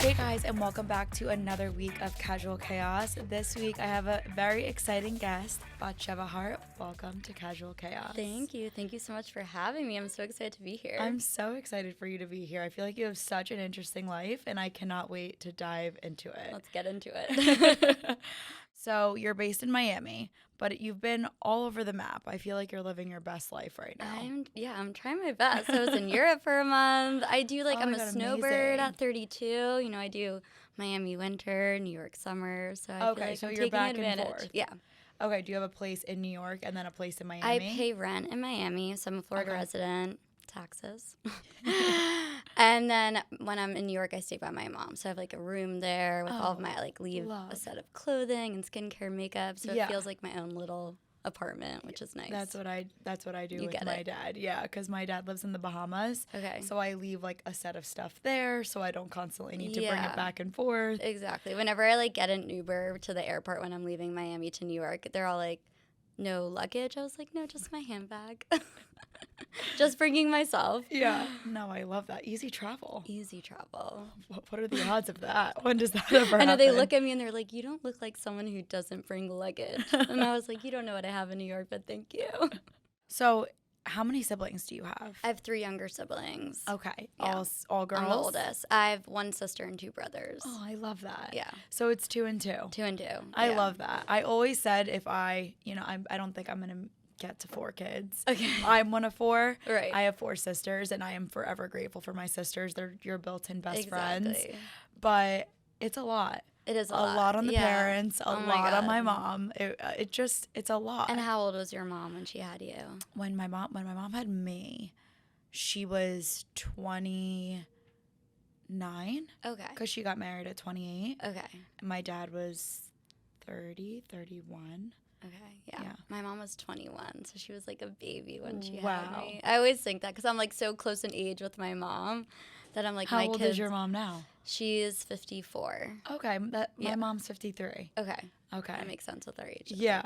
Hey guys, and welcome back to another week of Casual Chaos. This week I have a very exciting guest, Batsheva Haart. Welcome to Casual Chaos. Thank you. Thank you so much for having me. I'm so excited to be here. I'm so excited for you to be here. I feel like you have such an interesting life, and I cannot wait to dive into it. Let's get into it. So you're based in Miami, but you've been all over the map. I feel like you're living your best life right now. I'm trying my best. I was in Europe for a month. I do I'm a snowbird at 32. You know, I do Miami winter, New York summer. So I feel like so I'm you're taking back advantage. and forth. Yeah. Okay, do you have a place in New York and then a place in Miami? I pay rent in Miami, so I'm a Florida resident. Taxes. And then when I'm in New York, I stay by my mom. So I have like a room there with all of my leave a set of clothing and skincare, makeup. So it feels like my own little apartment, which is nice. That's what I do with my dad. Yeah, because my dad lives in the Bahamas. Okay. So I leave like a set of stuff there, so I don't constantly need to bring it back and forth. Exactly. Whenever I get an Uber to the airport when I'm leaving Miami to New York, they're all like, "No luggage?" I was like, "No, just my handbag." Just bringing myself. Yeah. No, I love that. Easy travel. Easy travel. What are the odds of that? When does that ever happen? I know they look at me and they're like, "You don't look like someone who doesn't bring luggage." And I was like, "You don't know what I have in New York, but thank you." So, how many siblings do you have? I have 3 younger siblings. Okay. Yeah. All girls? I'm the oldest. I have 1 sister and 2 brothers. Oh, I love that. Yeah. So it's 2 and 2. 2 and 2. I love that. I always said if I don't think I'm going to get to 4 kids. Okay. I'm one of 4. Right. I have 4 sisters, and I am forever grateful for my sisters. They're your built-in best friends. But it's a lot. It is a lot on the parents, a lot on my mom. It's a lot. And how old was your mom when she had you? When my mom had me, she was 29. Okay. Because she got married at 28. Okay. And my dad was 30, 31. Okay, yeah. My mom was 21, so she was like a baby when she Wow. had me. I always think that because I'm so close in age with my mom that I'm like, How my old kids, is your mom now? She is 54. Okay, my mom's 53. Okay. Okay. That makes sense with our age. Yeah.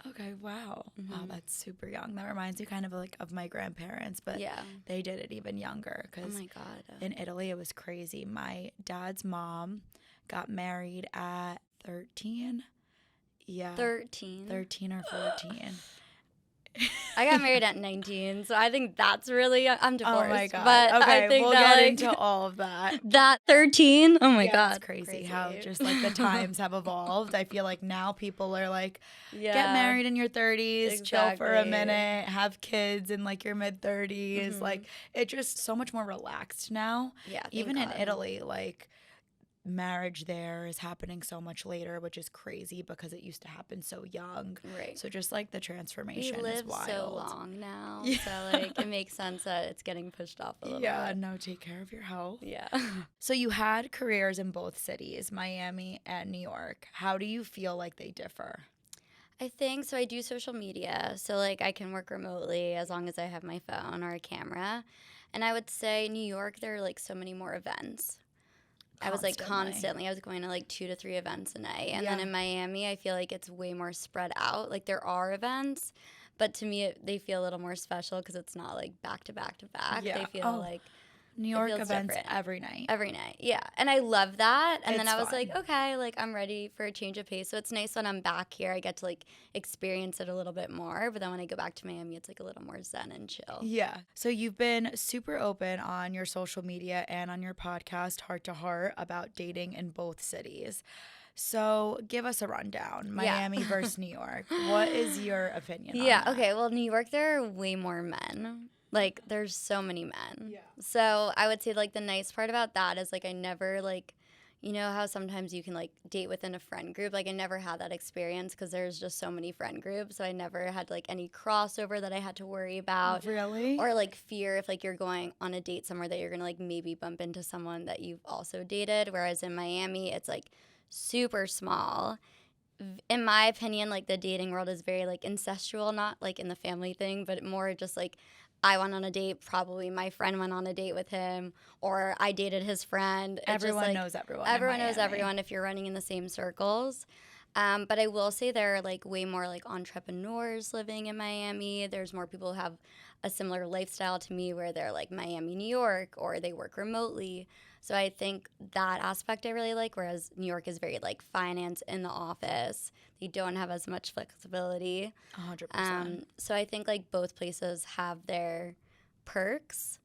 Okay, wow. Wow, that's super young. That reminds me kind of of my grandparents, but they did it even younger because oh my God. In Italy it was crazy. My dad's mom got married at 13. Yeah. 13 or 14. I got married at 19, so I think that's really I'm divorced. Oh my God. But okay, I think we'll that get into all of that. That 13? Oh my God. It's crazy how just the times have evolved. I feel like now people are like, get married in your 30s, chill for a minute, have kids in your mid 30s. Like it's just so much more relaxed now. Yeah. Even in Italy, marriage there is happening so much later, which is crazy because it used to happen so young. Right. So just the transformation is wild. We live so long now, so it makes sense that it's getting pushed off a little bit. Yeah, no, take care of your health. Yeah. So you had careers in both cities, Miami and New York. How do you feel like they differ? I think so. I do social media, so I can work remotely as long as I have my phone or a camera. And I would say New York, there are so many more events. I was constantly. I was going to 2 to 3 events a night. And then in Miami, I feel like it's way more spread out. There are events, but to me, they feel a little more special because it's not back to back to back. Yeah. They feel New York events different. every night. Every night, yeah. And I love that. And then I was fun. okay, I'm ready for a change of pace. So it's nice when I'm back here, I get to experience it a little bit more. But then when I go back to Miami, it's a little more zen and chill. Yeah. So you've been super open on your social media and on your podcast, Heart to Heart, about dating in both cities. So give us a rundown. Miami versus New York. What is your opinion on that? Okay. Well, New York, there are way more men. There's so many men. Yeah. So I would say, the nice part about that is, I never, you know how sometimes you can, date within a friend group? I never had that experience because there's just so many friend groups. So I never had, any crossover that I had to worry about. Really? Or, fear if, you're going on a date somewhere that you're going to, maybe bump into someone that you've also dated. Whereas in Miami, it's, super small. In my opinion, the dating world is very, incestual, not, in the family thing, but more just, I went on a date, probably my friend went on a date with him, or I dated his friend. Everyone knows everyone. Everyone knows everyone if you're running in the same circles. But I will say there are like way more like entrepreneurs living in Miami. There's more people who have a similar lifestyle to me where they're like Miami, New York, or they work remotely. So I think that aspect I really like, whereas New York is very like finance in the office. They don't have as much flexibility. 100%. So I think like both places have their perks.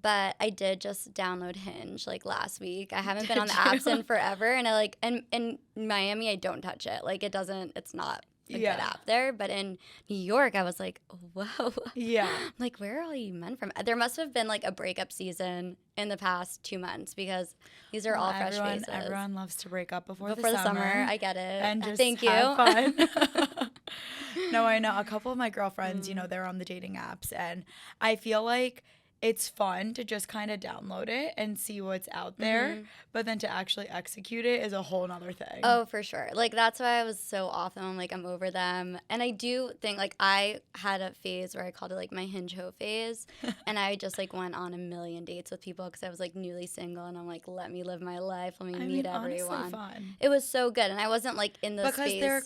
But I did just download Hinge like last week. I haven't been on the apps in forever, and I like and in Miami I don't touch it. Like it's not a good app there. But in New York I was like, whoa. Yeah. Like, where are all you men from? There must have been like a breakup season in the past 2 months because these are all fresh faces. Everyone loves to break up before the summer. I get it. And just Thank you. have fun. No, I know. A couple of my girlfriends, they're on the dating apps, and I feel like it's fun to just kind of download it and see what's out there, but then to actually execute it is a whole nother thing. Oh, for sure. Like, that's why I was so off them. Like, I'm over them. And I do think, like, I had a phase where I called it, like, my Hinge ho phase, and I just, like, went on a million dates with people because I was, like, newly single, and I'm like, let me live my life. Let me meet everyone. Honestly, fun. It was so good, and I wasn't, like, in this because phase. They're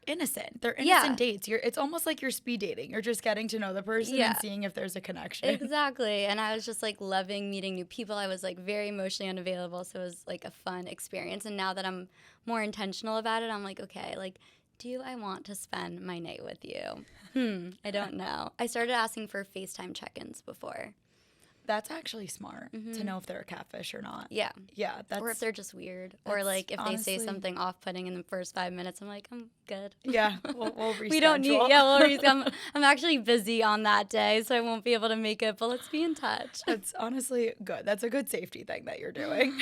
innocent. They're innocent dates. It's almost like you're speed dating. You're just getting to know the person and seeing if there's a connection. Exactly. And I was just like loving meeting new people. I was like very emotionally unavailable, so it was like a fun experience. And now that I'm more intentional about it, I'm like, okay, like, do I want to spend my night with you? I don't know. I started asking for FaceTime check-ins before. That's actually smart to know if they're a catfish or not. Yeah. Yeah. Or if they're just weird. Or like if honestly, they say something off-putting in the first 5 minutes, I'm like, I'm good. Yeah. We'll reschedule. We don't need, we'll reschedule. I'm actually busy on that day, so I won't be able to make it, but let's be in touch. That's honestly good. That's a good safety thing that you're doing.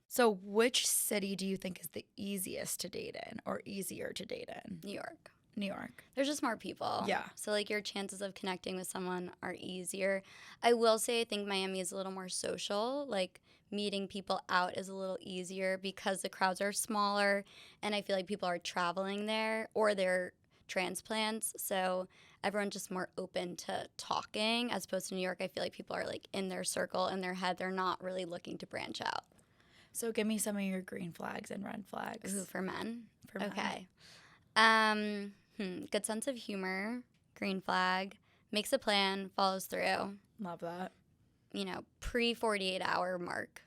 So which city do you think is the easiest to date in or easier to date in? New York. New York. There's just more people. Yeah. So, like, your chances of connecting with someone are easier. I will say I think Miami is a little more social. Like, meeting people out is a little easier because the crowds are smaller, and I feel like people are traveling there or they're transplants. So, everyone's just more open to talking as opposed to New York. I feel like people are, like, in their circle, in their head. They're not really looking to branch out. So, give me some of your green flags and red flags. Ooh, for men? For men. Okay. Good sense of humor, green flag, makes a plan, follows through. Love that. Pre-48-hour mark.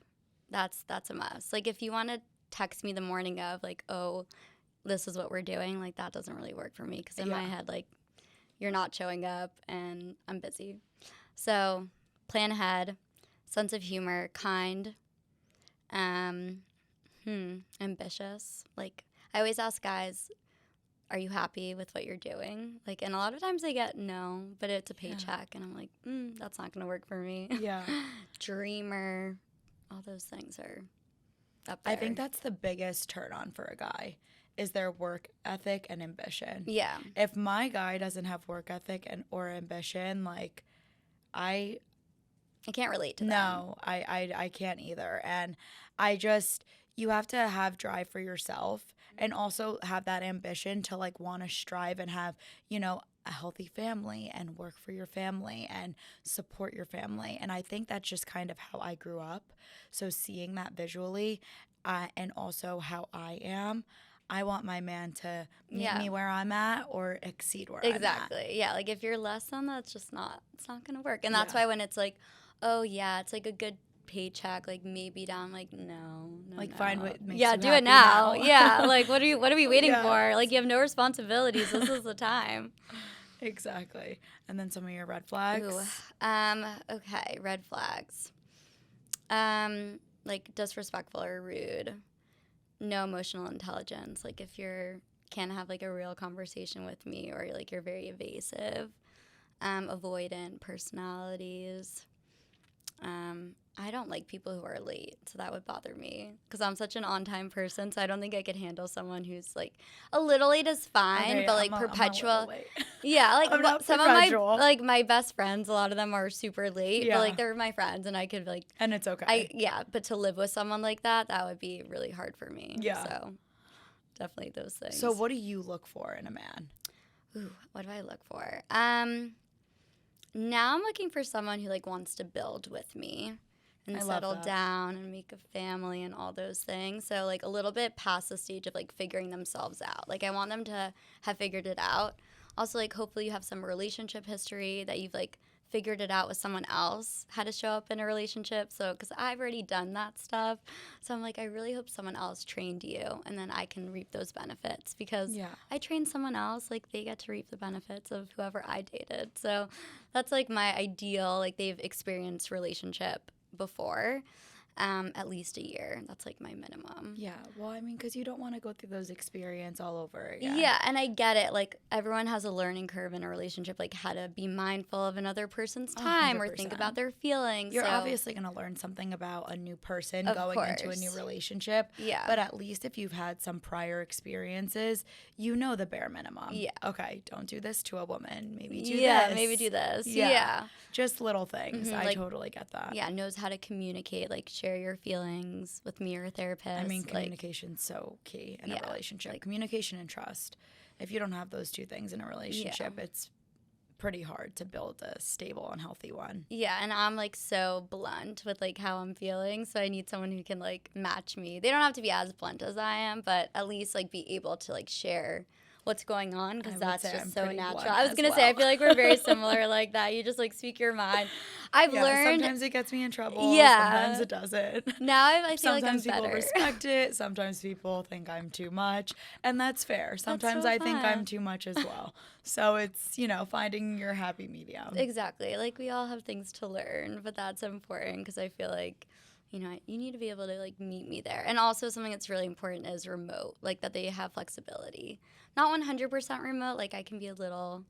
That's a must. Like, if you want to text me the morning of, like, oh, this is what we're doing, like, that doesn't really work for me because in my head, like, you're not showing up and I'm busy. So, plan ahead, sense of humor, kind, ambitious. Like, I always ask guys, are you happy with what you're doing? Like, and a lot of times they get no, but it's a paycheck. And I'm like, that's not going to work for me. Yeah. Dreamer, all those things are up there. I think that's the biggest turn on for a guy is their work ethic and ambition. Yeah. If my guy doesn't have work ethic or ambition, like, I can't relate to that. No, I can't either. And you have to have drive for yourself and also have that ambition to like want to strive and have, a healthy family and work for your family and support your family. And I think that's just kind of how I grew up. So seeing that visually and also how I am, I want my man to meet me where I'm at or exceed where I'm at. Exactly. Yeah, like if you're less than that, it's not going to work. And that's why when it's like, oh yeah, it's like a good paycheck, like maybe down, like no, like find what makes you do it now. Yeah, like what are we waiting for? Like you have no responsibilities. This is the time. Exactly. And then some of your red flags. Ooh. Okay, red flags. Like disrespectful or rude. No emotional intelligence. Like if can't have like a real conversation with me, or like you're very evasive. Avoidant personalities. I don't like people who are late, so that would bother me because I'm such an on-time person, so I don't think I could handle someone who's like a little late is fine, but like perpetual. Yeah, like some of my best friends, a lot of them are super late, but like they're my friends, and I could like. And it's okay. But to live with someone like that would be really hard for me. Yeah. So definitely those things. So what do you look for in a man? Ooh, what do I look for? Now I'm looking for someone who like wants to build with me. and settle down and make a family and all those things. So, like, a little bit past the stage of, like, figuring themselves out. Like, I want them to have figured it out. Also, like, hopefully you have some relationship history that you've, like, figured it out with someone else, how to show up in a relationship. So, because I've already done that stuff. So I'm like, I really hope someone else trained you, and then I can reap those benefits. Because I trained someone else, like, they get to reap the benefits of whoever I dated. So that's, like, my ideal, like, they've experienced relationship before. At least a year. That's, like, my minimum. Yeah. Well, I mean, because you don't want to go through those experiences all over again. Yeah, and I get it. Like, everyone has a learning curve in a relationship, like how to be mindful of another person's time 100%. or think about their feelings. You're obviously going to learn something about a new person going into a new relationship. Yeah. But at least if you've had some prior experiences, you know the bare minimum. Yeah. Okay, don't do this to a woman. Maybe do this. Maybe do this. Yeah. Just little things. Mm-hmm. I like, totally get that. Yeah, knows how to communicate, like share your feelings with me or a therapist. I mean, communication's so key in a relationship. Like, communication and trust. If you don't have those two things in a relationship, it's pretty hard to build a stable and healthy one. Yeah, and I'm, like, so blunt with, like, how I'm feeling, so I need someone who can, like, match me. They don't have to be as blunt as I am, but at least, like, be able to, like, share what's going on, because that's just so natural. I was gonna say, I feel like we're very similar like that. You just, like, speak your mind. I've learned sometimes it gets me in trouble. Sometimes it doesn't. Now I feel like I'm sometimes people respect it. Sometimes people think I'm too much, and that's fair. Sometimes I think I'm too much as well. So it's, you know, finding your happy medium. Exactly. Like, we all have things to learn, but that's important, because I feel like, you know, you need to be able to, like, meet me there. And also something that's really important is remote, like, that they have flexibility. Not 100% remote. Like, I can be a little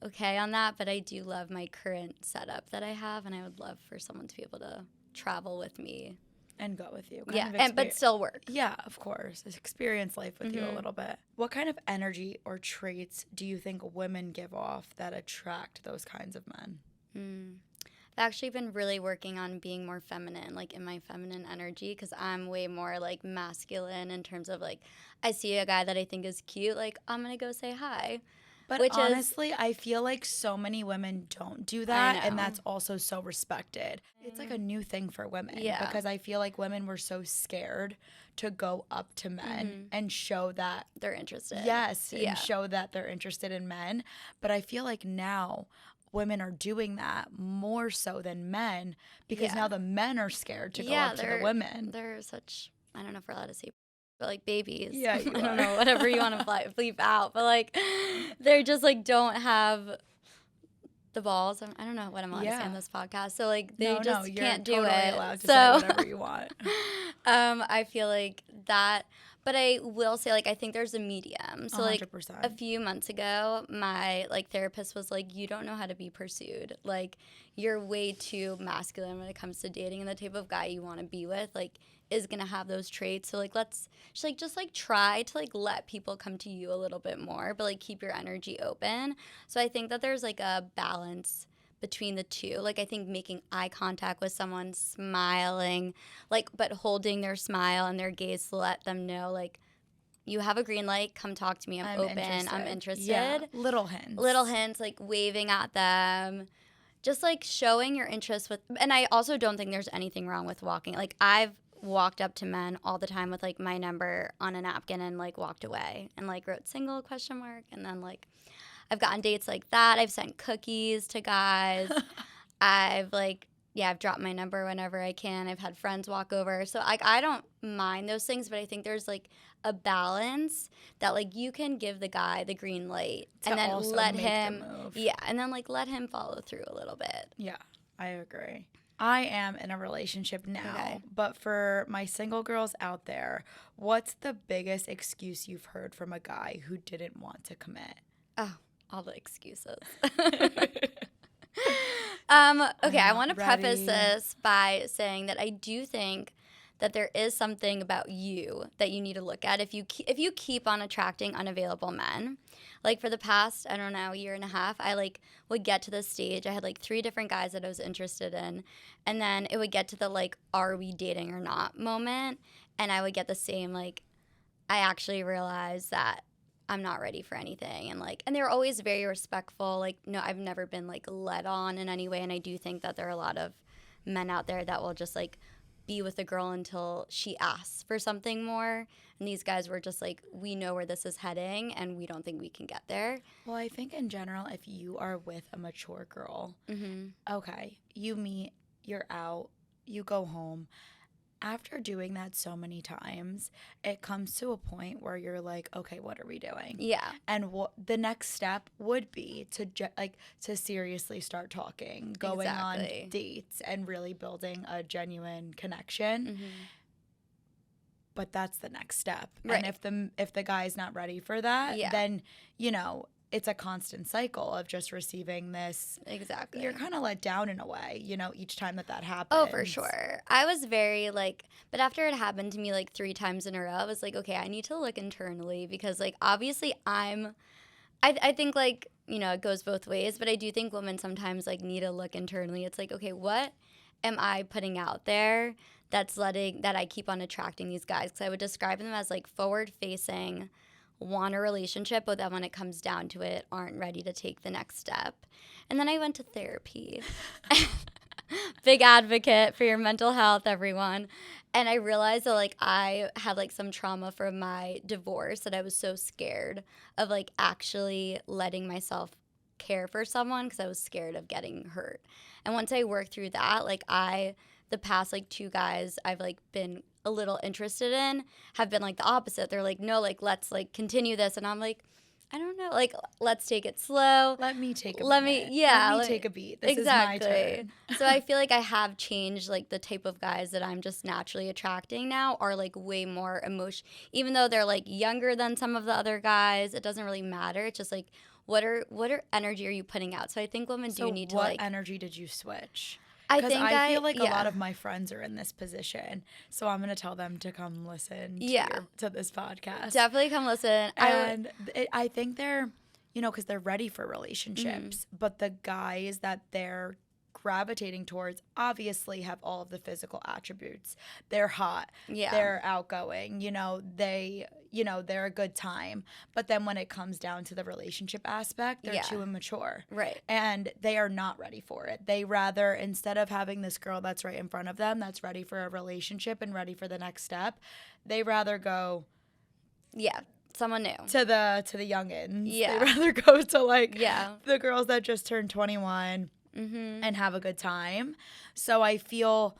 okay on that, but I do love my current setup that I have, and I would love for someone to be able to travel with me. And go with you. But still work. Yeah, of course. Experience life with you a little bit. What kind of energy or traits do you think women give off that attract those kinds of men? I've actually been really working on being more feminine, like, in my feminine energy, because I'm way more, like, masculine in terms of, like, I see a guy that I think is cute, like, I'm going to go say hi. But honestly, I feel like so many women don't do that, and that's also so respected. It's like a new thing for women, because I feel like women were so scared to go up to men and show that they're interested. Yes, and show that they're interested in men. But I feel like now women are doing that more so than men, because now the men are scared to go up to the women. They're such, I don't know if we're allowed to say, but, like, babies. Yeah, I don't know, whatever you want to bleep out. But, like, they're just, like, don't have the balls. I don't know what I'm allowed to say on this podcast. So, like, they can't do it. You're totally allowed to say whatever you want. I feel like that. But I will say, like, I think there's a medium. So, 100%. like, a few months ago, my, like, therapist was like, you don't know how to be pursued. Like, you're way too masculine when it comes to dating, and the type of guy you want to be with, like, is going to have those traits. So, like, she's like, just, like, try to, like, let people come to you a little bit more, but, like, keep your energy open. So I think that there's, like, a balance between the two. Like, I think making eye contact with someone, smiling, like, but holding their smile and their gaze to let them know, like, you have a green light, come talk to me, I'm open, I'm interested. Yeah, little hints. Little hints, like, waving at them. Just, like, showing your interest with, and I also don't think there's anything wrong with walking. Like, I've walked up to men all the time with, like, my number on a napkin and, like, walked away and, like, wrote single ? And then, like, I've gotten dates like that. I've sent cookies to guys. I've, like, I've dropped my number whenever I can. I've had friends walk over. So, like, I don't mind those things, but I think there's, like, a balance that, like, you can give the guy the green light and then let him and then, like, let him follow through a little bit. Yeah, I agree. I am in a relationship now, but for my single girls out there, what's the biggest excuse you've heard from a guy who didn't want to commit? Oh, all the excuses. Okay, I want to preface this by saying that I do think that there is something about you that you need to look at if you keep on attracting unavailable men. Like, for the past, I don't know, year and a half, I, like, would get to this stage. I had, like, 3 different guys that I was interested in, and then it would get to the, like, are we dating or not moment, and I would get the same, like, I actually realized that I'm not ready for anything. And, like, and they were always very respectful. Like, no, I've never been, like, led on in any way. And I do think that there are a lot of men out there that will just like be with a girl until she asks for something more. And these guys were just like, we know where this is heading and we don't think we can get there. Well, I think in general, if you are with a mature girl, okay, you meet, you're out, you go home. After doing that so many times, it comes to a point where you're like, okay, what are we doing? Yeah. And what the next step would be to seriously start talking, going on dates, and really building a genuine connection. But that's the next step. Right. And if the guy's not ready for that, then, you know, it's a constant cycle of just receiving this. Exactly. You're kind of let down in a way, you know, each time that happens. Oh, for sure. I was very like, but after it happened to me like 3 times in a row, I was like, okay, I need to look internally because like obviously I think like, you know, it goes both ways, but I do think women sometimes like need to look internally. It's like, okay, what am I putting out there that I keep on attracting these guys? Because I would describe them as like forward facing, want a relationship, but then when it comes down to it, aren't ready to take the next step. And then I went to therapy. Big advocate for your mental health, everyone. And I realized that like I had like some trauma from my divorce that I was so scared of like actually letting myself care for someone because I was scared of getting hurt. And once I worked through that, like the past like 2 guys I've like been a little interested in have been like the opposite. They're like, no, like let's like continue this, and I'm like, I don't know, like let's take it slow. Let me take a take a beat. This exactly. is my turn. So I feel like I have changed like the type of guys that I'm just naturally attracting now are like way more even though they're like younger than some of the other guys, it doesn't really matter. It's just like what energy are you putting out? So I think women do need to like. What energy did you switch? Because I feel like a lot of my friends are in this position, so I'm going to tell them to come listen to this podcast. Definitely come listen. And I think they're, you know, because they're ready for relationships, but the guys that they're gravitating towards obviously have all of the physical attributes. They're hot. Yeah. They're outgoing. They're a good time. But then when it comes down to the relationship aspect, they're too immature. Right. And they are not ready for it. They rather, instead of having this girl that's right in front of them that's ready for a relationship and ready for the next step, they rather go someone new. To the youngins. Yeah. They rather go to the girls that just turned 21 and have a good time. So I feel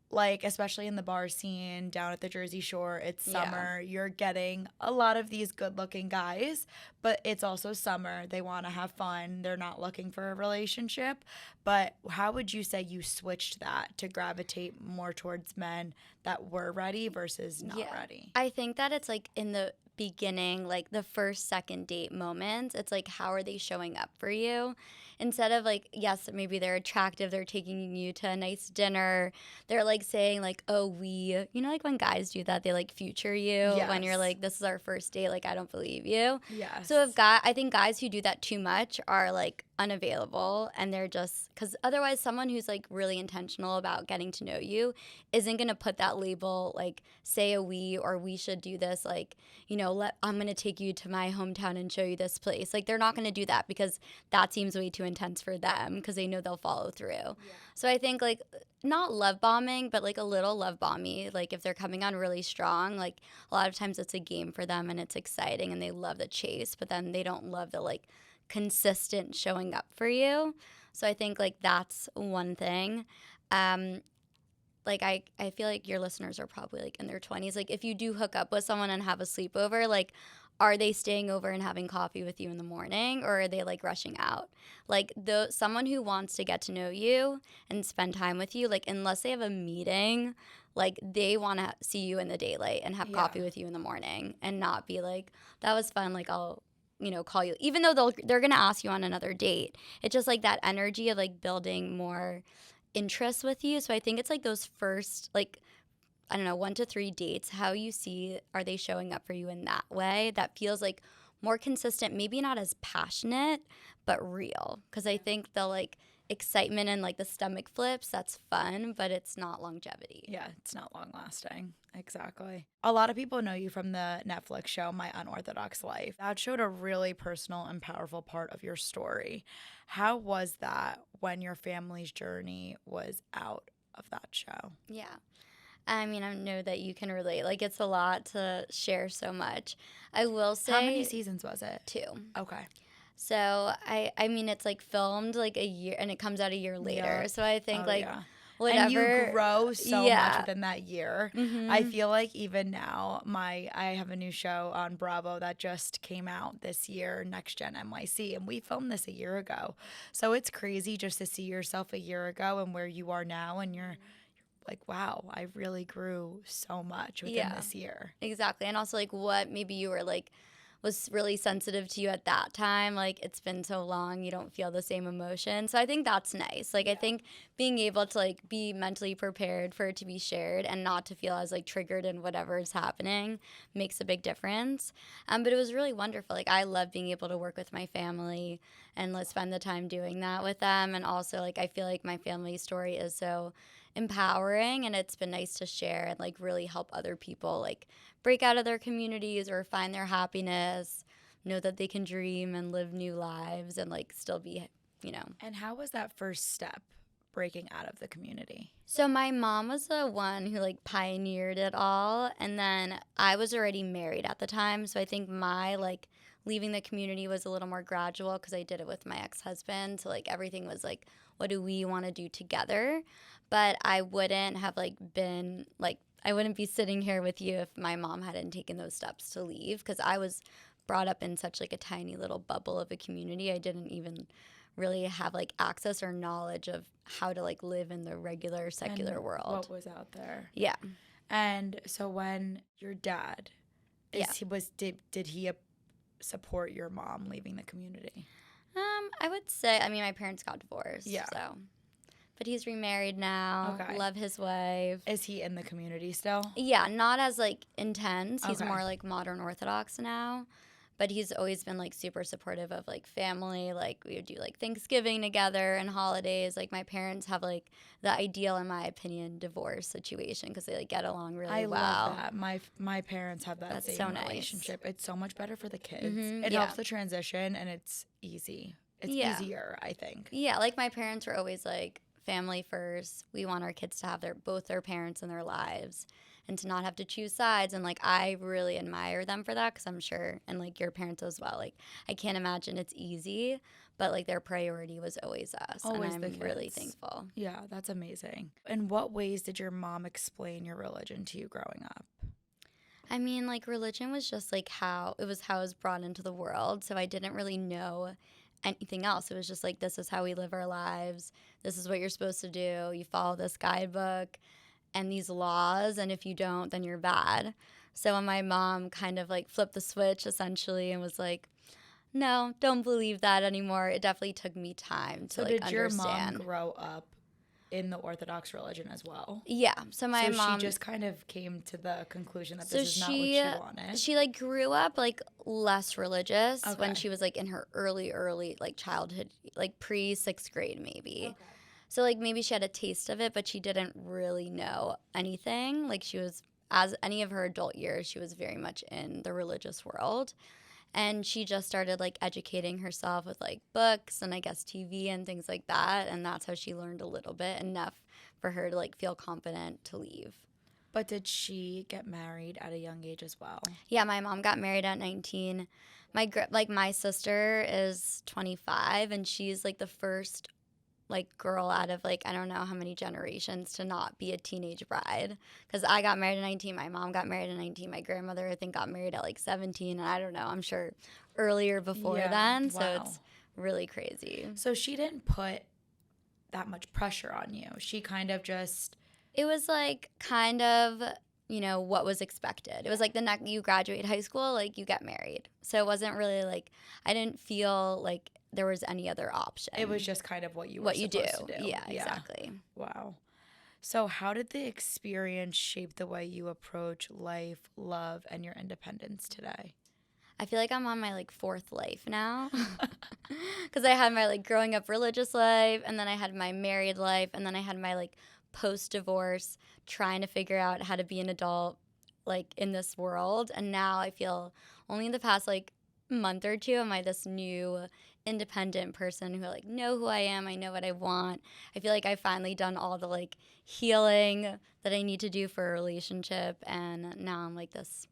like, especially in the bar scene down at the Jersey Shore, it's summer. You're getting a lot of these good-looking guys, but it's also summer. They want to have fun. They're not looking for a relationship. But how would you say you switched that to gravitate more towards men that were ready versus not ready? I think that it's like in the beginning, like the first, second date moments, it's like, how are they showing up for you? Instead of like, yes, maybe they're attractive, they're taking you to a nice dinner, they're like saying like, oh, you know, like when guys do that, they like future you when you're like, this is our first date, like I don't believe you. Yes. So I think guys who do that too much are like unavailable, and they're just, because otherwise someone who's like really intentional about getting to know you isn't going to put that label like, say a we, or we should do this, like, you know, I'm going to take you to my hometown and show you this place. Like they're not going to do that because that seems way too intense for them because they know they'll follow through. Yeah. So I think like not love bombing, but like a little love bomby. Like if they're coming on really strong, like a lot of times it's a game for them and it's exciting and they love the chase, but then they don't love the like consistent showing up for you. So I think like that's one thing. Like I feel like your listeners are probably like in their 20s. Like if you do hook up with someone and have a sleepover, like are they staying over and having coffee with you in the morning, or are they like rushing out? Like someone who wants to get to know you and spend time with you, like unless they have a meeting, like they want to see you in the daylight and have coffee with you in the morning and not be like, that was fun, like I'll, you know, call you, even though they're going to ask you on another date. It's just like that energy of like building more interest with you. So I think it's like those first, like, I don't know, 1 to 3 dates, how you see, are they showing up for you in that way that feels like more consistent, maybe not as passionate, but real. Because I think the like excitement and like the stomach flips, that's fun, but it's not longevity. Yeah, it's not long lasting. Exactly. A lot of people know you from the Netflix show, My Unorthodox Life. That showed a really personal and powerful part of your story. How was that when your family's journey was out of that show. Yeah. I mean, I know that you can relate. Like, it's a lot to share so much. I will say... How many seasons was it? 2. Okay. So, I mean, it's, like, filmed, like, a year, and it comes out a year later. Yeah. So I think, like, yeah. whatever... And you grow so yeah. much within that year. Mm-hmm. I feel like even now, I have a new show on Bravo that just came out this year, Next Gen NYC, and we filmed this a year ago. So it's crazy just to see yourself a year ago and where you are now, and you're like, wow, I really grew so much within this year. Exactly. And also, like, what maybe you were, like, was really sensitive to you at that time. Like, it's been so long, you don't feel the same emotion. So I think that's nice. Like, I think being able to, like, be mentally prepared for it to be shared and not to feel as, like, triggered in whatever is happening makes a big difference. But it was really wonderful. Like, I love being able to work with my family and let's spend the time doing that with them. And also, like, I feel like my family story is so empowering, and it's been nice to share and, like, really help other people, like, break out of their communities or find their happiness, know that they can dream and live new lives and, like, still be, you know. And how was that first step, breaking out of the community? So my mom was the one who, like, pioneered it all, and then I was already married at the time, so I think my, like, leaving the community was a little more gradual because I did it with my ex-husband, so, like, everything was, like, what do we want to do together? But I wouldn't have, like, been, like, I wouldn't be sitting here with you if my mom hadn't taken those steps to leave, because I was brought up in such, like, a tiny little bubble of a community. I didn't even really have, like, access or knowledge of how to, like, live in the regular secular world. What was out there? Yeah. And so when your dad, did he support your mom leaving the community? I would say, I mean, my parents got divorced. Yeah. So. But he's remarried now. Okay. Love his wife. Is he in the community still? Yeah, not as, like, intense. He's Okay. more, like, modern Orthodox now. But he's always been, like, super supportive of, like, family. Like, we would do, like, Thanksgiving together and holidays. Like, my parents have, like, the ideal, in my opinion, divorce situation because they, like, get along really well. I love that. My parents have that That's same so nice. relationship. It's so much better for the kids. Mhm, It yeah. helps the transition, and it's easy. It's easier, I think. Yeah, like, my parents were always, like, family first. We want our kids to have both their parents in their lives and to not have to choose sides. And, like, I really admire them for that because I'm sure, and, like, your parents as well, like, I can't imagine it's easy, but, like, their priority was always us. Always and the I'm kids. really thankful. Yeah, that's amazing. In what ways did your mom explain your religion to you growing up? I mean, like, religion was just, like, how I was brought into the world, so I didn't really know anything else. It was just like, this is how we live our lives. This is what you're supposed to do. You follow this guidebook and these laws, and if you don't, then you're bad. So when my mom kind of, like, flipped the switch essentially and was like, no, don't believe that anymore, it definitely took me time to, like, understand. So did your mom grow up in the Orthodox religion as well? Yeah. So my mom, she just kind of came to the conclusion that this is not what she wanted. She, like, grew up, like, less religious Okay. when she was, like, in her early, like, childhood, like, pre-6th grade maybe. Okay. So, like, maybe she had a taste of it, but she didn't really know anything. Like, she was, as any of her adult years, she was very much in the religious world. And she just started, like, educating herself with, like, books and, I guess, TV and things like that. And that's how she learned a little bit, enough for her to, like, feel confident to leave. But did she get married at a young age as well? Yeah, my mom got married at 19. My sister is 25, and she's, like, the first, like, girl out of, like, I don't know how many generations to not be a teenage bride. Because I got married at 19, my mom got married at 19, my grandmother, I think, got married at, like, 17, and I don't know, I'm sure earlier before then. Wow. So it's really crazy. So she didn't put that much pressure on you. She kind of just... It was, like, kind of, you know, what was expected. It was like the next you graduate high school, like, you get married. So it wasn't really, like, I didn't feel like there was any other option. It was just kind of what you were supposed to do. Yeah, exactly. Wow. So how did the experience shape the way you approach life, love, and your independence today? I feel like I'm on my, like, 4th life now because I had my, like, growing up religious life, and then I had my married life, and then I had my, like, post-divorce trying to figure out how to be an adult, like, in this world. And now I feel only in the past, like, month or two am I this new independent person who like know who I am. I know what I want. I feel like I've finally done all the like healing that I need to do for a relationship, and now I'm like this.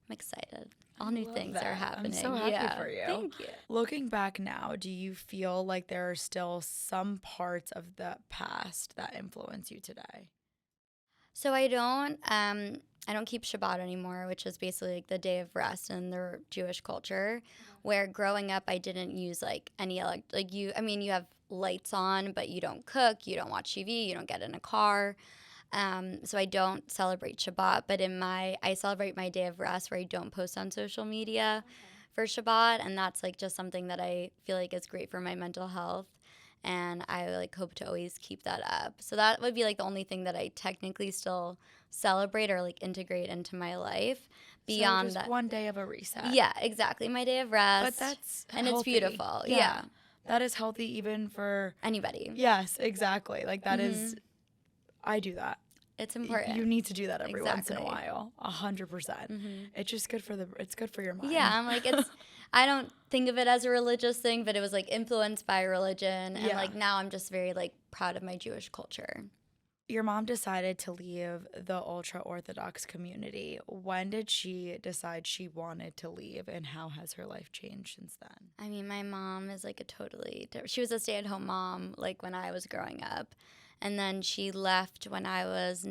I'm excited. All new things are happening. I'm so happy for you. Thank you. Looking back now, do you feel like there are still some parts of the past that influence you today? So I don't keep Shabbat anymore, which is basically like the day of rest in the Jewish culture. Where growing up, I didn't use like any you have lights on, but you don't cook, you don't watch TV, you don't get in a car. So I don't celebrate Shabbat, but I celebrate my day of rest where I don't post on social media for Shabbat, and that's like just something that I feel like is great for my mental health, and I like hope to always keep that up. So that would be like the only thing that I technically still celebrate or like integrate into my life. Beyond so just one day of a reset. Yeah, exactly. My day of rest. But that's and healthy. It's beautiful. Yeah. That is healthy even for anybody. Yes, exactly. Like that is. I do that. It's important. You need to do that every once in a while. 100%. It's just good for it's good for your mind. Yeah, I'm like I don't think of it as a religious thing, but it was like influenced by religion, and like now I'm just very like proud of my Jewish culture. Your mom decided to leave the ultra-Orthodox community. When did she decide she wanted to leave, and how has her life changed since then? I mean, my mom is like she was a stay-at-home mom like when I was growing up. And then she left when I was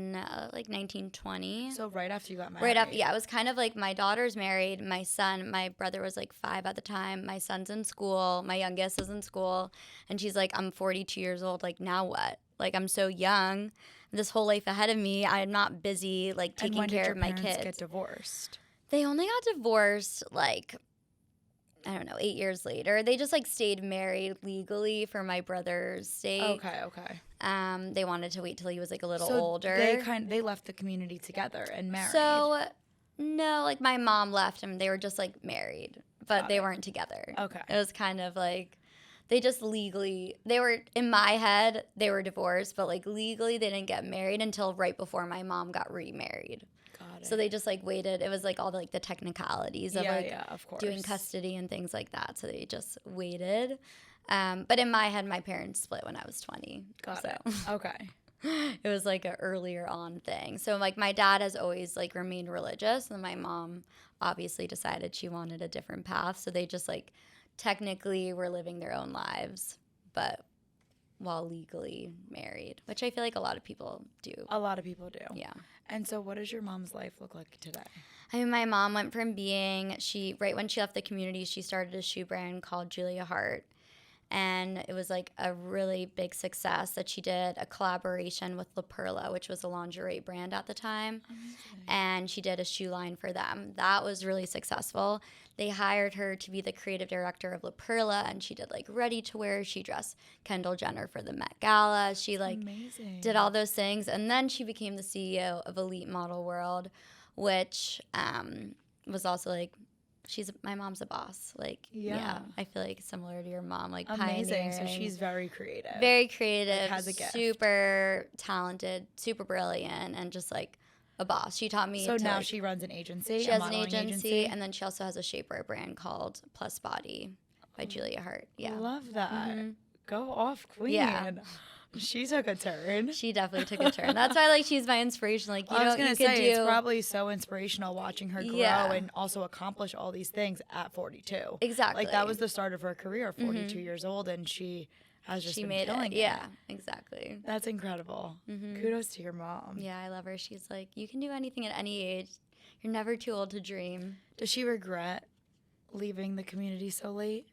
like 19, 20. So right after you got married. Right after, yeah. It was kind of like my daughter's married. My brother was like 5 at the time. My son's in school. My youngest is in school. And she's like, I'm 42 years old. Like, now what? Like, I'm so young. This whole life ahead of me. I'm not busy like taking care of my kids. And when did your parents get divorced? They only got divorced like, I don't know, 8 years later. They just like stayed married legally for my brother's sake. Okay. They wanted to wait till he was like a little so older. They left the community together and married. So no, like my mom left him. They were just like married, but they weren't together. Okay. It was kind of like they just legally they were in my head they were divorced, but like legally they didn't get married until right before my mom got remarried. So they just like waited. It was like all the like the technicalities of of course. Doing custody and things like that. So they just waited. But in my head, my parents split when I was 20. Got it. Okay. It was like an earlier on thing. So like my dad has always like remained religious, and my mom obviously decided she wanted a different path. So they just like technically were living their own lives, but while legally married, which I feel like a lot of people do. A lot of people do. Yeah. And so what does your mom's life look like today? I mean, my mom went from being, right when she left the community, she started a shoe brand called Gia Haart. And it was like a really big success that she did a collaboration with La Perla, which was a lingerie brand at the time. Amazing. And she did a shoe line for them. That was really successful. They hired her to be the creative director of La Perla, and she did like ready to wear. She dressed Kendall Jenner for the Met Gala. She like did all those things. And then she became the CEO of Elite Model World, which was also like, my mom's a boss. Like, yeah, I feel like similar to your mom, like amazing. Pioneering. So she's very creative. Very creative. Like, has a gift. Super talented, super brilliant, and just like a boss. She taught me. So now she runs an agency. She has an agency, and then she also has a shapewear brand called Plus Body by Gia Giudice. Yeah, love that. Mm-hmm. Go off, queen. Yeah. She took a turn. She definitely took a turn. That's why, like, she's my inspiration. Like, I was gonna say, it's probably so inspirational watching her grow and also accomplish all these things at 42. Exactly. Like, that was the start of her career, 42 years old, and she has just been killing it. Yeah, exactly. That's incredible. Kudos to your mom. Yeah, I love her. She's like, you can do anything at any age. You're never too old to dream. Does she regret leaving the community so late?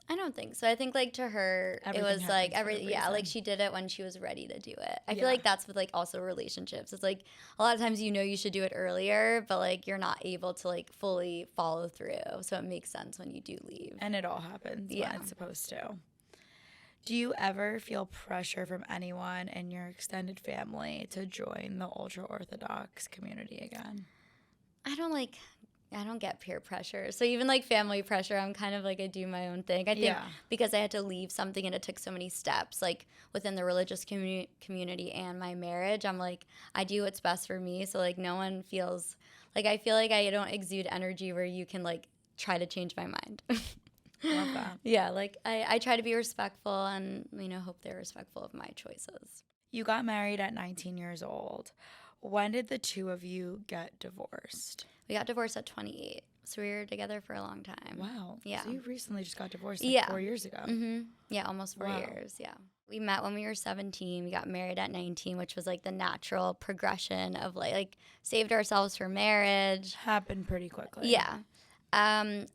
I don't think so. I think, like, to her, everything it was, like, like, she did it when she was ready to do it. I feel like that's with, like, also relationships. It's, like, a lot of times you should do it earlier, but, like, you're not able to, like, fully follow through. So it makes sense when you do leave. And it all happens when it's supposed to. Do you ever feel pressure from anyone in your extended family to join the ultra-Orthodox community again? I don't get peer pressure. So even like family pressure, I'm kind of like, I do my own thing. I think because I had to leave something and it took so many steps, like within the religious community and my marriage, I'm like, I do what's best for me. So like no one feels, like I feel like I don't exude energy where you can like try to change my mind. Love that. Yeah, like I try to be respectful and, hope they're respectful of my choices. You got married at 19 years old. When did the two of you get divorced? We got divorced at 28. So we were together for a long time. Wow. Yeah. So you recently just got divorced 4 years ago. Mm-hmm. Yeah, almost 4 years. Yeah. We met when we were 17. We got married at 19, which was like the natural progression of like saved ourselves for marriage. Happened pretty quickly. Yeah.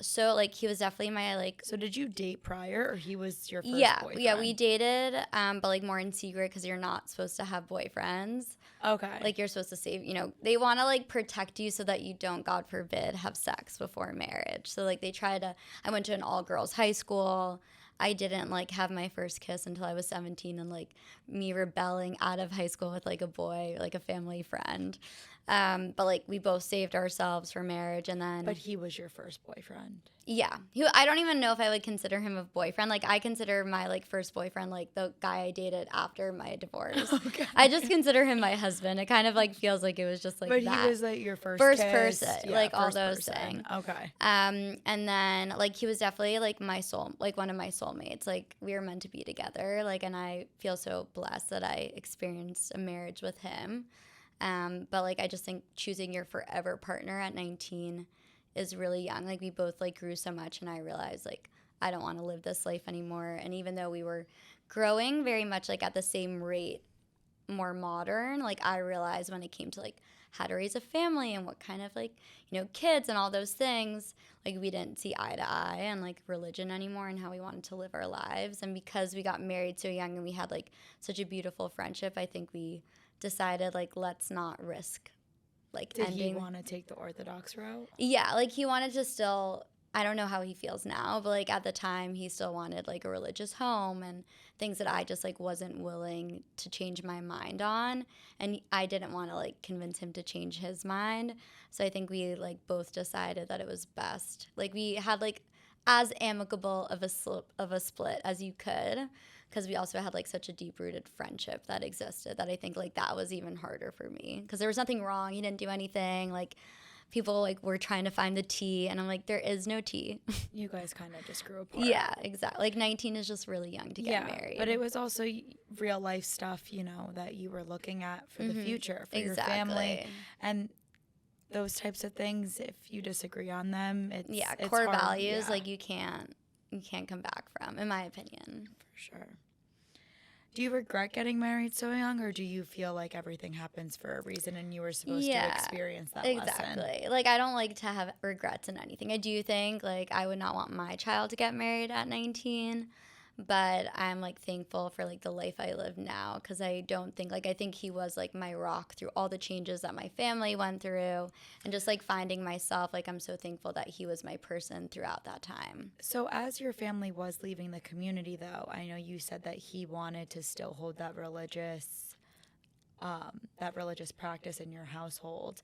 So like he was definitely my like. So did you date prior, or he was your first boyfriend? Yeah, we dated, but like more in secret because you're not supposed to have boyfriends. Okay. Like you're supposed to save, they want to like protect you so that you don't, God forbid, have sex before marriage. So like I went to an all-girls high school. I didn't like have my first kiss until I was 17, and like me rebelling out of high school with like a boy, like a family friend. But like we both saved ourselves for marriage, and then. But he was your first boyfriend. Yeah, I don't even know if I would consider him a boyfriend. Like I consider my like first boyfriend like the guy I dated after my divorce. Okay. I just consider him my husband. It kind of like feels like it was just like but that. He was like your first kiss. Person, like all those things. Okay. And then like he was definitely like my soul, like one of my soulmates. Like we were meant to be together. Like, and I feel so blessed that I experienced a marriage with him. But like I just think choosing your forever partner at 19 is really young. Like we both like grew so much, and I realized like I don't want to live this life anymore. And even though we were growing very much like at the same rate, more modern, like I realized when it came to like how to raise a family and what kind of like kids and all those things, like we didn't see eye to eye on like religion anymore and how we wanted to live our lives. And because we got married so young and we had like such a beautiful friendship, I think we decided like let's not risk like Did ending. he want to take the Orthodox route? Yeah, like he wanted to still, I don't know how he feels now, but like at the time he still wanted like a religious home and things that I just like wasn't willing to change my mind on, and I didn't want to like convince him to change his mind. So I think we like both decided that it was best. Like we had like as amicable of a split as you could, because we also had like such a deep-rooted friendship that existed that I think like that was even harder for me because there was nothing wrong. He didn't do anything. Like people like were trying to find the tea, and I'm like, there is no tea. You guys kind of just grew apart. Yeah, exactly. Like 19 is just really young to get married. But it was also real life stuff, that you were looking at for the future, for your family. And those types of things, if you disagree on them, it's core hard. Values, like you can't come back from, in my opinion. For sure. Do you regret getting married so young, or do you feel like everything happens for a reason and you were supposed to experience that lesson? Exactly. Like, I don't like to have regrets in anything. I do think, like, I would not want my child to get married at 19, but I'm, like, thankful for, like, the life I live now because I don't think, like, I think he was, like, my rock through all the changes that my family went through and just, like, finding myself. Like, I'm so thankful that he was my person throughout that time. So as your family was leaving the community, though, I know you said that he wanted to still hold that religious practice in your household.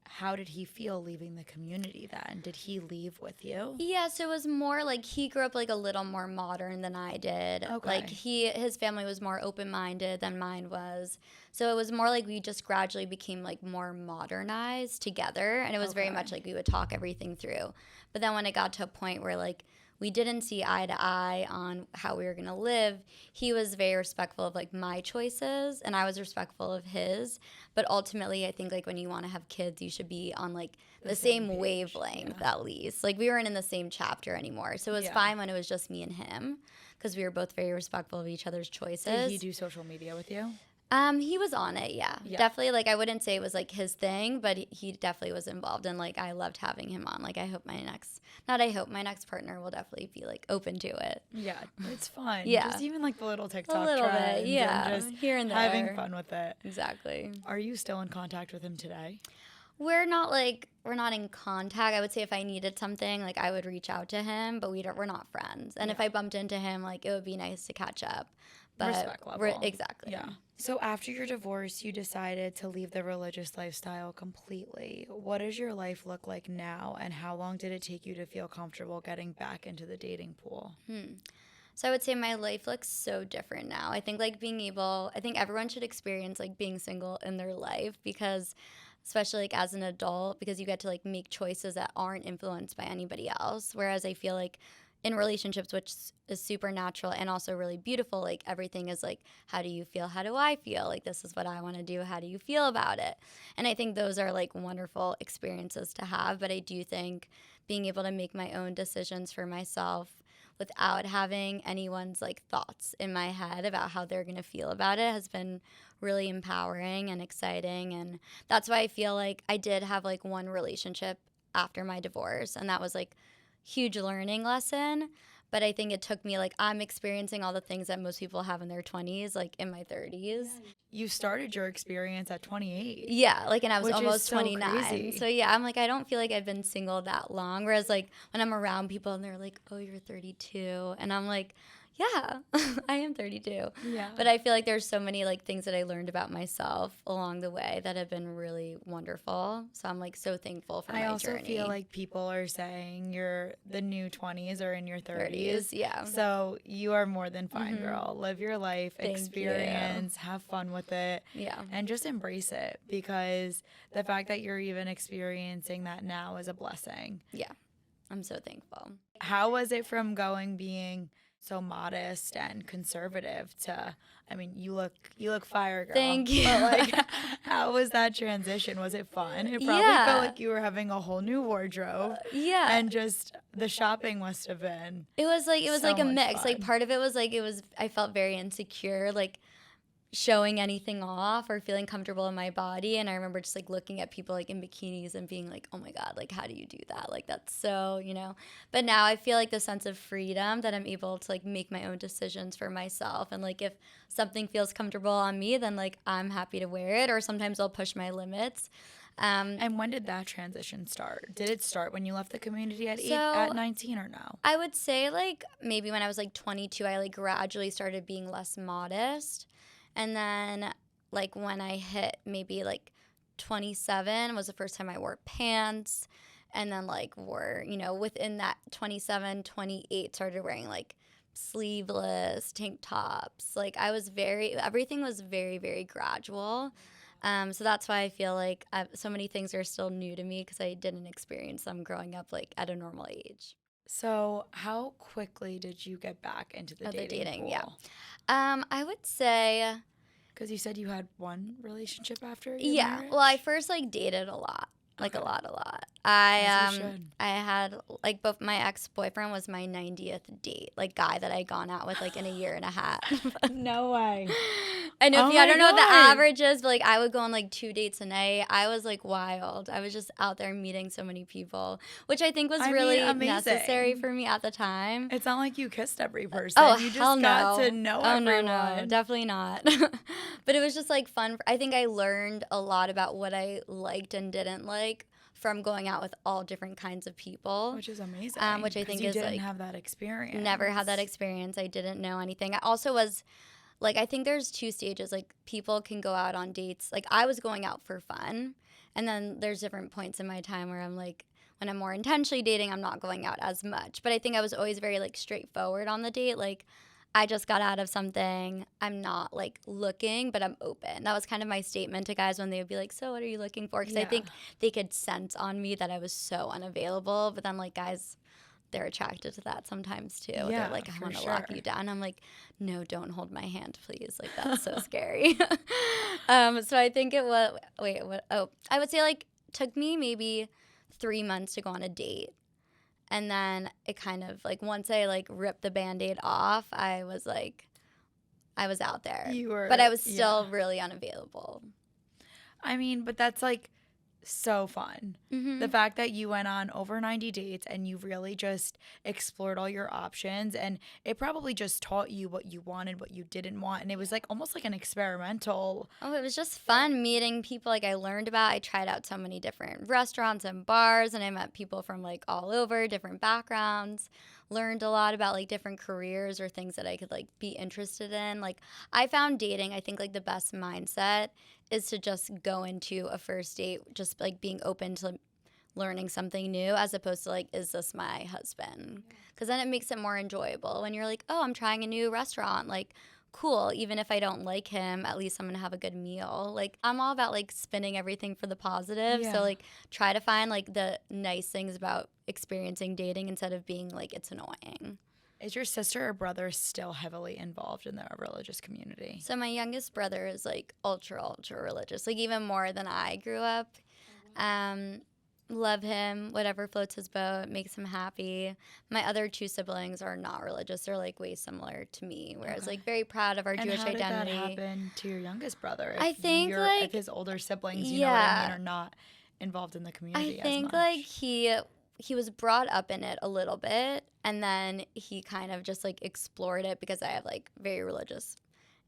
How did he feel leaving the community then? Did he leave with you? Yeah, so it was more like he grew up like a little more modern than I did. Okay. Like his family was more open-minded than mine was. So it was more like we just gradually became like more modernized together, and it was very much like we would talk everything through. But then when it got to a point where like we didn't see eye to eye on how we were going to live, he was very respectful of like my choices and I was respectful of his. But ultimately, I think like when you want to have kids, you should be on like the same wavelength at least. Like we weren't in the same chapter anymore. So it was fine when it was just me and him because we were both very respectful of each other's choices. Did he do social media with you? He was on it, yeah. Definitely, like, I wouldn't say it was, like, his thing, but he definitely was involved, and, like, I loved having him on. Like, my next partner will definitely be, like, open to it. Yeah, it's fun. Yeah. Just even, like, the little TikTok a little trends bit, yeah. and just here and there. having fun with it. Exactly. Are you still in contact with him today? We're not in contact. I would say if I needed something, like, I would reach out to him, but we're not friends. And if I bumped into him, like, it would be nice to catch up. But respect level. Exactly. Yeah. So after your divorce, you decided to leave the religious lifestyle completely. What does your life look like now, and how long did it take you to feel comfortable getting back into the dating pool? So I would say my life looks so different now. I think like I think everyone should experience like being single in their life because especially like as an adult, because you get to like make choices that aren't influenced by anybody else. Whereas I feel like in relationships, which is super natural and also really beautiful, like everything is like, how do you feel? How do I feel? Like, this is what I want to do. How do you feel about it? And I think those are like wonderful experiences to have. But I do think being able to make my own decisions for myself without having anyone's like thoughts in my head about how they're going to feel about it has been really empowering and exciting. And that's why I feel like I did have like one relationship after my divorce, and that was like huge learning lesson. But I think it took me, like, I'm experiencing all the things that most people have in their 20s, like, in my 30s. You started your experience at 28. Yeah, like, and I was which almost is so 29. crazy. So, yeah, I'm like, I don't feel like I've been single that long. Whereas, like, when I'm around people and they're like, oh, you're 32. And I'm like, yeah, I am 32. Yeah. But I feel like there's so many, like, things that I learned about myself along the way that have been really wonderful. So I'm, like, so thankful for my journey. I also feel like people are saying you're the new 20s or in your 30s. Yeah. So you are more than fine, girl. Live your life, experience, have fun with it. Yeah. And just embrace it, because the fact that you're even experiencing that now is a blessing. Yeah. I'm so thankful. How was it from being so modest and conservative to, I mean, you look fire, girl. Thank you. But like, how was that transition? Was it fun? It probably felt like you were having a whole new wardrobe. Yeah. And just the shopping must have been. It was so like a much mix. fun. Like, part of it was like, I felt very insecure, like showing anything off or feeling comfortable in my body. And I remember just like looking at people like in bikinis and being like, oh my God, like, how do you do that? Like, that's so, but now I feel like the sense of freedom that I'm able to like make my own decisions for myself. And like, if something feels comfortable on me, then like, I'm happy to wear it. Or sometimes I'll push my limits. And when did that transition start? Did it start when you left the community at 19 or no? I would say like maybe when I was like 22, I like gradually started being less modest. And then, like, when I hit maybe, like, 27 was the first time I wore pants. And then, like, within that 27, 28, started wearing, like, sleeveless tank tops. Like, everything was very, very gradual. So that's why I feel like so many things are still new to me, because I didn't experience them growing up, like, at a normal age. So how quickly did you get back into the dating pool? Yeah. I would say, because you said you had one relationship after your marriage? Well, I first like dated a lot. Like a lot. I had like both my ex-boyfriend was my 90th date, like guy that I'd gone out with like in a year and a half. No way. I know I don't know what the average is, but like I would go on like 2 dates a night. I was like wild. I was just out there meeting so many people, which I think was really necessary for me at the time. It's not like you kissed every person. Oh, you just hell no. got to know everyone. No, definitely not. But it was just like fun. I think I learned a lot about what I liked and didn't like from going out with all different kinds of people. Which is amazing. Which I think you is didn't like have that experience. Never had that experience. I didn't know anything. I also was like, I think there's 2 stages. Like, people can go out on dates. Like, I was going out for fun. And then there's different points in my time where I'm like, when I'm more intentionally dating, I'm not going out as much. But I think I was always very like straightforward on the date. Like, I just got out of something. I'm not like looking, but I'm open. That was kind of my statement to guys when they would be like, so what are you looking for? Because I think they could sense on me that I was so unavailable. But then like guys, they're attracted to that sometimes too. Yeah, they're like, I want to lock you down. I'm like, no, don't hold my hand, please. Like, that's so scary. So I think it was, I would say like took me maybe 3 months to go on a date. And then it kind of, like, once I, like, ripped the Band-Aid off, I was, like, I was out there. But I was still really unavailable. I mean, but that's, like, so fun. Mm-hmm. The fact that you went on over 90 dates and you really just explored all your options, and it probably just taught you what you wanted, what you didn't want, and it was like almost like an experimental. Oh, it was just fun meeting people like I learned about. I tried out so many different restaurants and bars, and I met people from like all over, different backgrounds. Learned a lot about like different careers or things that I could like be interested in. Like, I found dating, I think like the best mindset is to just go into a first date just like being open to learning something new, as opposed to like, is this my husband? Because then it makes it more enjoyable when you're like, oh, I'm trying a new restaurant, like, cool, even if I don't like him, at least I'm gonna have a good meal. Like, I'm all about like spinning everything for the positive. So like, try to find like the nice things about experiencing dating instead of being like, it's annoying. Is your sister or brother still heavily involved in the religious community? So my youngest brother is like ultra, ultra religious, like even more than I grew up. Love him, whatever floats his boat, makes him happy. My other two siblings are not religious. They're like way similar to me, whereas like very proud of our Jewish identity. And how did that happen to your youngest brother? If I think if his older siblings, you know what I mean, are not involved in the community as much. I think like he was brought up in it a little bit, and then he kind of just like explored it because I have like very religious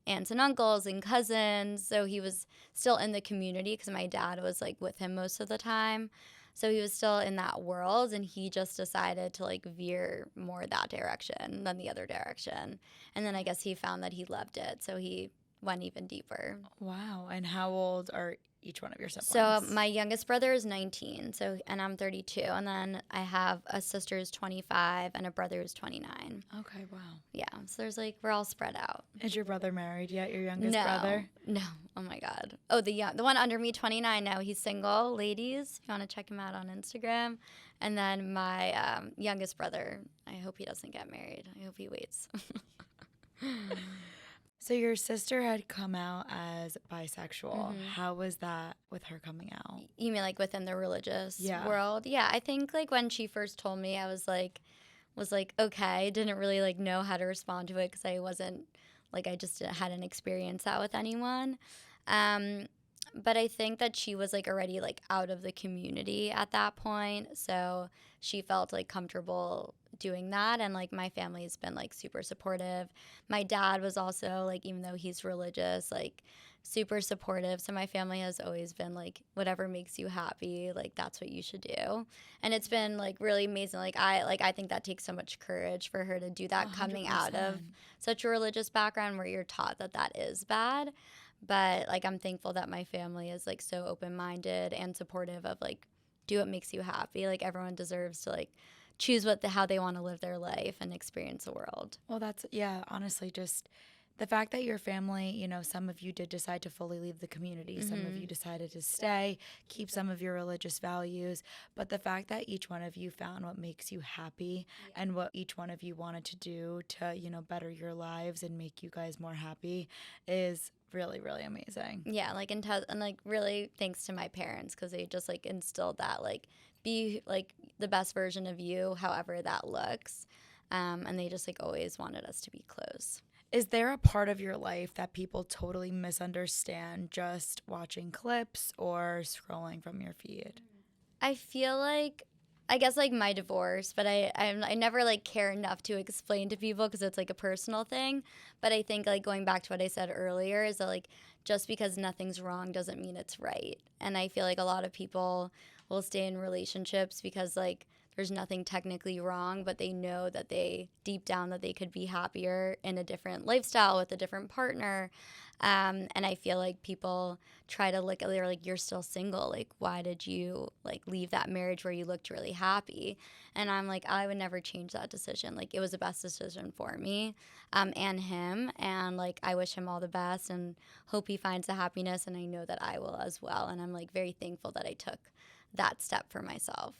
aunts and uncles and cousins, so he was still in the community because my dad was like with him most of the time. So he was still in that world, and he just decided to like veer more that direction than the other direction. And then I guess he found that he loved it, so he went even deeper. Wow. And how old are each one of your siblings? So my youngest brother is 19, and I'm 32. And then I have a sister who's 25 and a brother who's 29. Okay, wow. Yeah, so there's like, we're all spread out. Is your brother married yet, your youngest brother? No. Oh my God. Oh, the one under me, 29 now. He's single. Ladies, if you want to check him out on Instagram. And then my youngest brother, I hope he doesn't get married. I hope he waits. So your sister had come out as bisexual. Mm-hmm. How was that with her coming out? You mean like within the religious world? Yeah, I think like when she first told me, I was like, okay. Didn't really like know how to respond to it because I wasn't like, I just hadn't experienced that with anyone. But I think that she was like already like out of the community at that point, so she felt like comfortable doing that. And like my family's been like super supportive. My dad was also like, even though he's religious, like super supportive. So my family has always been like, whatever makes you happy, like that's what you should do. And it's been like really amazing. I think that takes so much courage for her to do that, 100%. Coming out of such a religious background where you're taught that that is bad. But like I'm thankful that my family is like so open-minded and supportive of like, do what makes you happy. Like everyone deserves to like choose how they want to live their life and experience the world. Well, honestly, just the fact that your family, you know, some of you did decide to fully leave the community. Mm-hmm. Some of you decided to stay, keep some of your religious values. But the fact that each one of you found what makes you happy and what each one of you wanted to do to, you know, better your lives and make you guys more happy is really, really amazing. Yeah, like and like really thanks to my parents because they just like instilled that like be like the best version of you, however that looks. And they just like always wanted us to be close. Is there a part of your life that people totally misunderstand just watching clips or scrolling from your feed? I feel like, I guess like my divorce, but I never like care enough to explain to people because it's like a personal thing. But I think like going back to what I said earlier is that like just because nothing's wrong doesn't mean it's right. And I feel like a lot of people will stay in relationships because like there's nothing technically wrong, but they know that they deep down that they could be happier in a different lifestyle with a different partner. And I feel like people try to look at, they're like, you're still single. Like, why did you like leave that marriage where you looked really happy? And I'm like, I would never change that decision. Like, it was the best decision for me and him. And like, I wish him all the best and hope he finds the happiness. And I know that I will as well. And I'm like very thankful that I took that step for myself.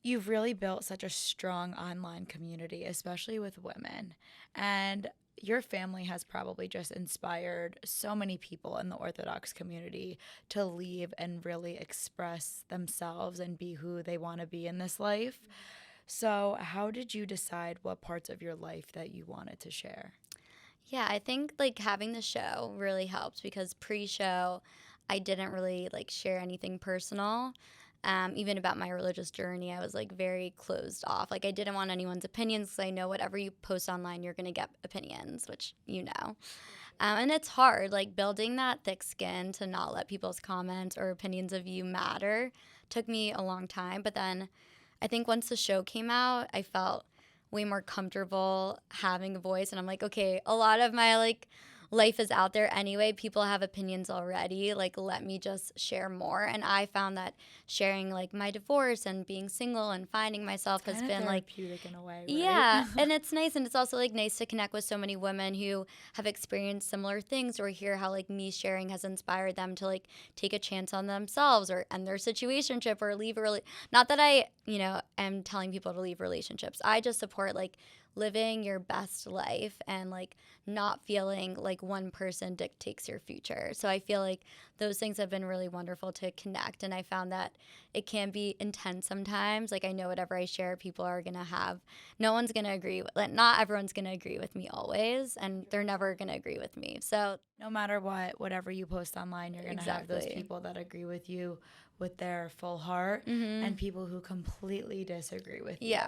You've really built such a strong online community, especially with women. And your family has probably just inspired so many people in the Orthodox community to leave and really express themselves and be who they want to be in this life. So how did you decide what parts of your life that you wanted to share? Yeah, I think like having the show really helped because pre-show I didn't really like share anything personal. Even about my religious journey, I was like very closed off. Like I didn't want anyone's opinions because I know whatever you post online, you're going to get opinions, which you know. And it's hard, like building that thick skin to not let people's comments or opinions of you matter took me a long time. But then I think once the show came out, I felt way more comfortable having a voice. And I'm like, okay, a lot of my like life is out there anyway. People have opinions already. Like, let me just share more. And I found that sharing like my divorce and being single and finding myself has been like therapeutic in a way, right? Yeah, and it's nice, and it's also like nice to connect with so many women who have experienced similar things, or hear how like me sharing has inspired them to like take a chance on themselves or end their situationship or leave not that I, am telling people to leave relationships. I just support like living your best life and like not feeling like one person dictates your future. So I feel like those things have been really wonderful to connect, and I found that it can be intense sometimes. Like, I know whatever I share, people are going to have, no one's going to agree with, like, not everyone's going to agree with me always, and they're never going to agree with me. So no matter what, whatever you post online, you're going to have those people that agree with you with their full heart, and people who completely disagree with you.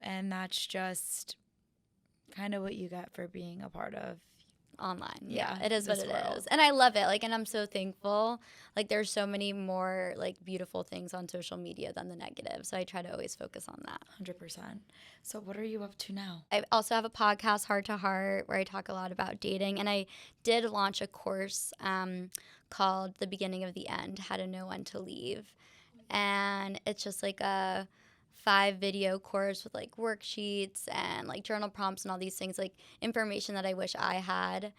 And that's just kind of what you get for being a part of online. Yeah, it is what it is. And I love it. Like, and I'm so thankful. Like, there's so many more like beautiful things on social media than the negative. So I try to always focus on that. 100%. So what are you up to now? I also have a podcast, Heart to Heart, where I talk a lot about dating. And I did launch a course called The Beginning of the End, How to Know When to Leave. And it's just like a 5-video course with like worksheets and like journal prompts and all these things, like information that I wish I had,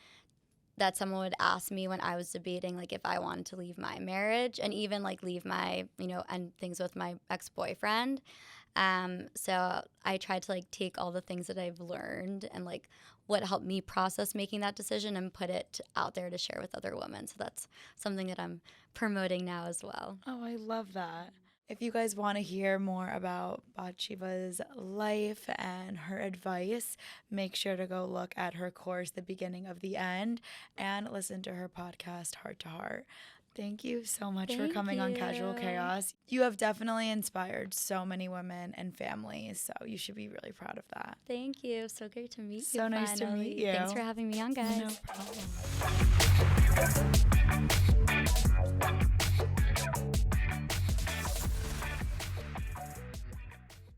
that someone would ask me when I was debating like if I wanted to leave my marriage and even like leave my, end things with my ex-boyfriend. So I tried to like take all the things that I've learned and like what helped me process making that decision and put it out there to share with other women. So that's something that I'm promoting now as well. Oh, I love that. If you guys want to hear more about Batsheva's life and her advice, make sure to go look at her course, The Beginning of the End, and listen to her podcast, Heart to Heart. Thank you so much for coming on Casual Chaos. You have definitely inspired so many women and families, so you should be really proud of that. Thank you. So great to meet you. So nice to meet you. Thanks for having me on, guys. No problem.